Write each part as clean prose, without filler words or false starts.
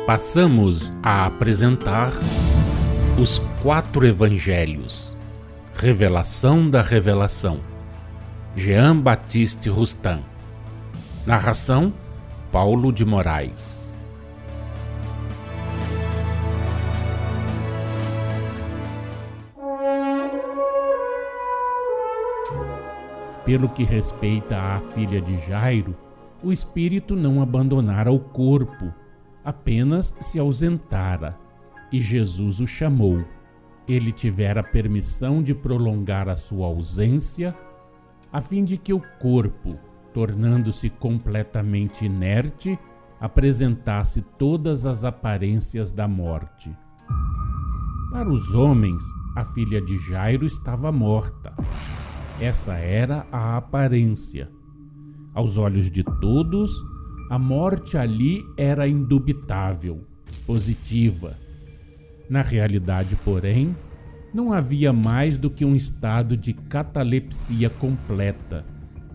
Passamos a apresentar os 4 Evangelhos, Revelação da Revelação, Jean Baptiste Rustin. Narração, Paulo de Moraes. Pelo que respeita à filha de Jairo, o espírito não abandonara o corpo, apenas se ausentara, e Jesus o chamou. Ele tivera permissão de prolongar a sua ausência, a fim de que o corpo, tornando-se completamente inerte, apresentasse todas as aparências da morte. Para os homens, a filha de Jairo estava morta. Essa era a aparência. Aos olhos de todos, a morte ali era indubitável, positiva. Na realidade, porém, não havia mais do que um estado de catalepsia completa,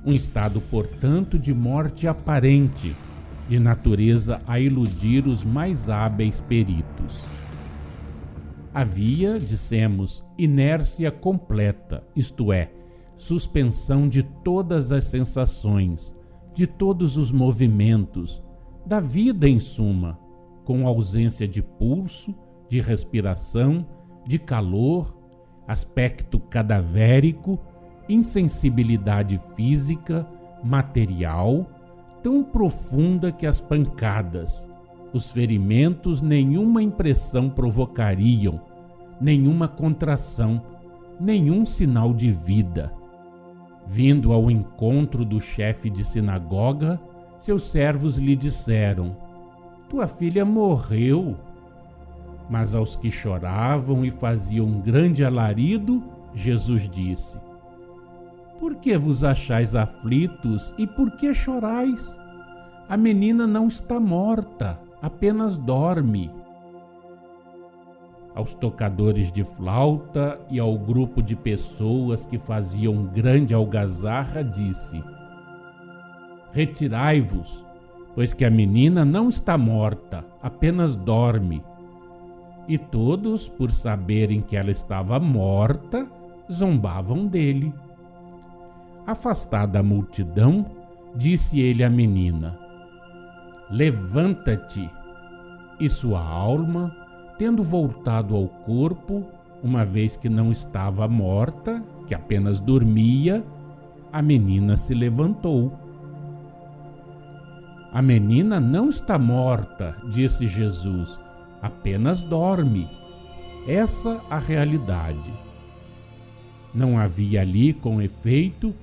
um estado, portanto, de morte aparente, de natureza a iludir os mais hábeis peritos. Havia, dissemos, inércia completa, isto é, suspensão de todas as sensações, de todos os movimentos, da vida em suma, com ausência de pulso, de respiração, de calor, aspecto cadavérico, insensibilidade física, material, tão profunda que as pancadas, os ferimentos nenhuma impressão provocariam, nenhuma contração, nenhum sinal de vida. Vindo ao encontro do chefe de sinagoga, seus servos lhe disseram: "Tua filha morreu." Mas aos que choravam e faziam um grande alarido, Jesus disse: "Por que vos achais aflitos e por que chorais? A menina não está morta, apenas dorme." Aos tocadores de flauta e ao grupo de pessoas que faziam grande algazarra, disse: "Retirai-vos, pois que a menina não está morta, apenas dorme." E todos, por saberem que ela estava morta, zombavam dele. Afastada a multidão, disse ele à menina: "Levanta-te." E sua alma, tendo voltado ao corpo, uma vez que não estava morta, que apenas dormia, a menina se levantou. "A menina não está morta", disse Jesus, "apenas dorme." Essa a realidade. Não havia ali, com efeito,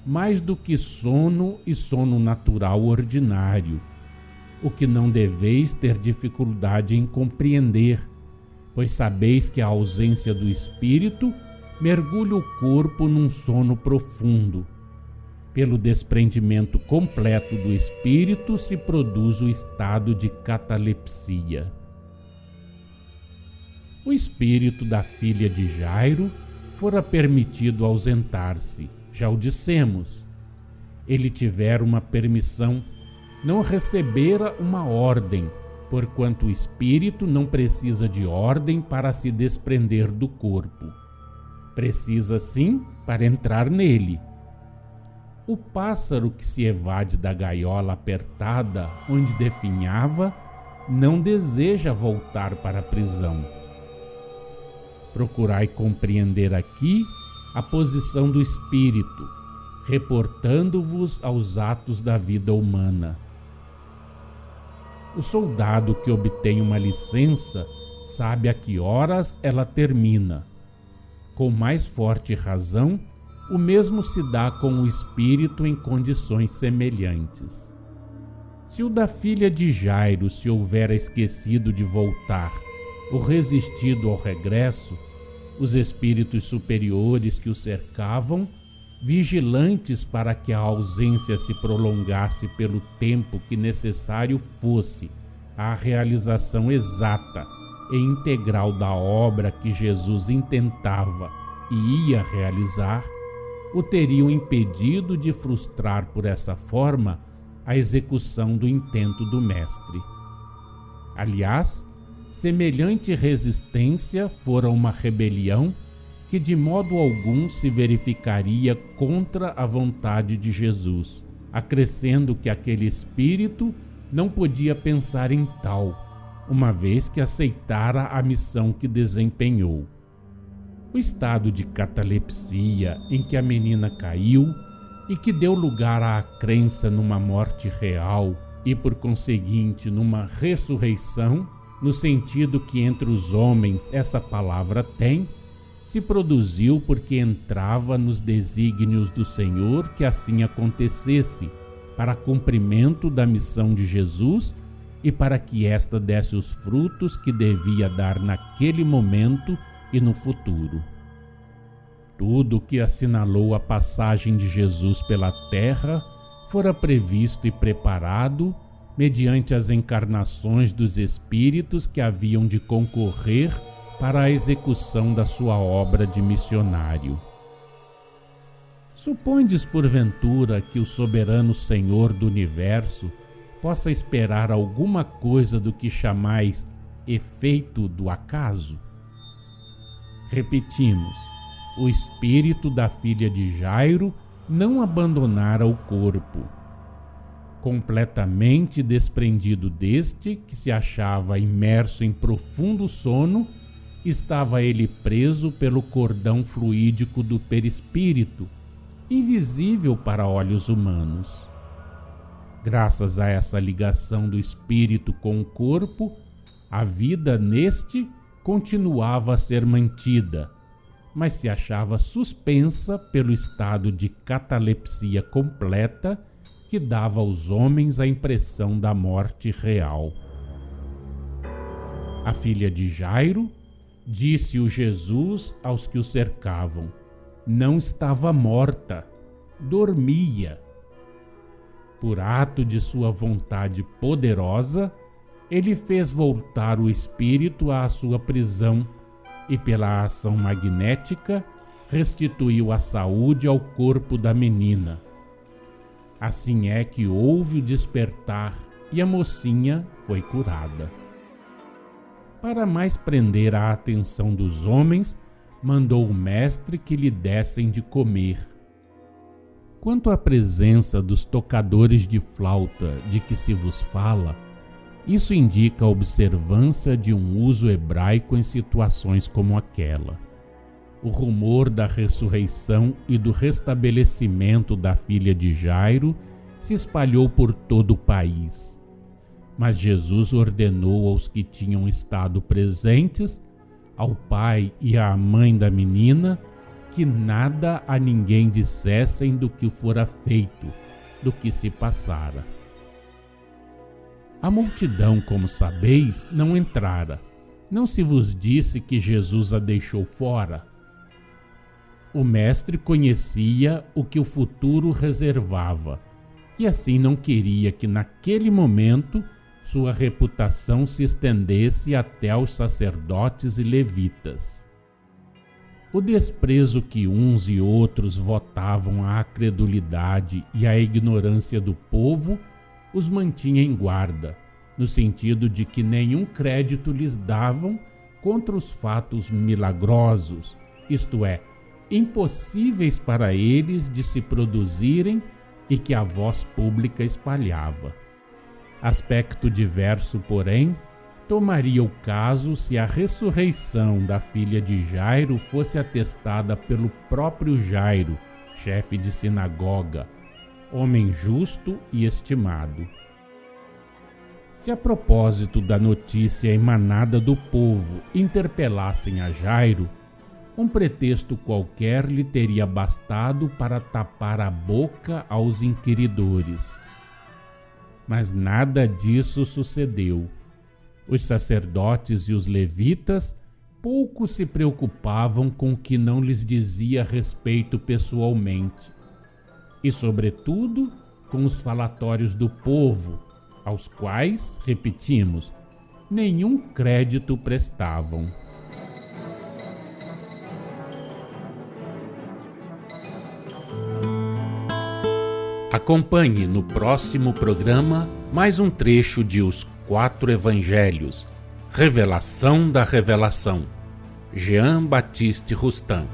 mais do que sono e sono natural ordinário, o que não deveis ter dificuldade em compreender, pois sabeis que a ausência do espírito mergulha o corpo num sono profundo. Pelo desprendimento completo do espírito se produz o estado de catalepsia. O espírito da filha de Jairo fora permitido ausentar-se, já o dissemos. Ele tivera uma permissão, não recebera uma ordem, porquanto o espírito não precisa de ordem para se desprender do corpo. Precisa, sim, para entrar nele. O pássaro que se evade da gaiola apertada onde definhava não deseja voltar para a prisão. Procurai compreender aqui a posição do espírito, reportando-vos aos atos da vida humana. O soldado que obtém uma licença sabe a que horas ela termina. Com mais forte razão, o mesmo se dá com o espírito em condições semelhantes. Se o da filha de Jairo se houvera esquecido de voltar ou resistido ao regresso, os espíritos superiores que o cercavam, vigilantes para que a ausência se prolongasse pelo tempo que necessário fosse à realização exata e integral da obra que Jesus intentava e ia realizar, o teriam impedido de frustrar por essa forma a execução do intento do Mestre. Aliás, semelhante resistência fora uma rebelião que de modo algum se verificaria contra a vontade de Jesus, acrescendo que aquele espírito não podia pensar em tal, uma vez que aceitara a missão que desempenhou. O estado de catalepsia em que a menina caiu e que deu lugar à crença numa morte real e, por conseguinte, numa ressurreição, no sentido que entre os homens essa palavra tem, se produziu porque entrava nos desígnios do Senhor que assim acontecesse, para cumprimento da missão de Jesus e para que esta desse os frutos que devia dar naquele momento e no futuro. Tudo o que assinalou a passagem de Jesus pela terra fora previsto e preparado mediante as encarnações dos espíritos que haviam de concorrer para a execução da sua obra de missionário. Supondes, porventura, que o soberano Senhor do Universo possa esperar alguma coisa do que chamais efeito do acaso? Repetimos, o espírito da filha de Jairo não abandonara o corpo. Completamente desprendido deste, que se achava imerso em profundo sono, estava ele preso pelo cordão fluídico do perispírito, invisível para olhos humanos. Graças a essa ligação do espírito com o corpo, a vida neste continuava a ser mantida, mas se achava suspensa pelo estado de catalepsia completa que dava aos homens a impressão da morte real. A filha de Jairo, disse-o Jesus aos que o cercavam, não estava morta, dormia. Por ato de sua vontade poderosa, ele fez voltar o espírito à sua prisão e, pela ação magnética, restituiu a saúde ao corpo da menina. Assim é que houve o despertar e a mocinha foi curada. Para mais prender a atenção dos homens, mandou o mestre que lhe dessem de comer. Quanto à presença dos tocadores de flauta de que se vos fala, isso indica a observância de um uso hebraico em situações como aquela. O rumor da ressurreição e do restabelecimento da filha de Jairo se espalhou por todo o país. Mas Jesus ordenou aos que tinham estado presentes, ao pai e à mãe da menina, que nada a ninguém dissessem do que fora feito, do que se passara. A multidão, como sabeis, não entrara. Não se vos disse que Jesus a deixou fora? O mestre conhecia o que o futuro reservava, e assim não queria que naquele momento sua reputação se estendesse até aos sacerdotes e levitas. O desprezo que uns e outros votavam à credulidade e à ignorância do povo os mantinha em guarda, no sentido de que nenhum crédito lhes davam contra os fatos milagrosos, isto é, impossíveis para eles de se produzirem e que a voz pública espalhava. Aspecto diverso, porém, tomaria o caso se a ressurreição da filha de Jairo fosse atestada pelo próprio Jairo, chefe de sinagoga, homem justo e estimado. Se a propósito da notícia emanada do povo interpelassem a Jairo, um pretexto qualquer lhe teria bastado para tapar a boca aos inquiridores. Mas nada disso sucedeu. Os sacerdotes e os levitas pouco se preocupavam com o que não lhes dizia respeito pessoalmente, e, sobretudo, com os falatórios do povo, aos quais, repetimos, nenhum crédito prestavam. Acompanhe no próximo programa mais um trecho de Os quatro evangelhos. Revelação da revelação. Jean Baptiste Rustin.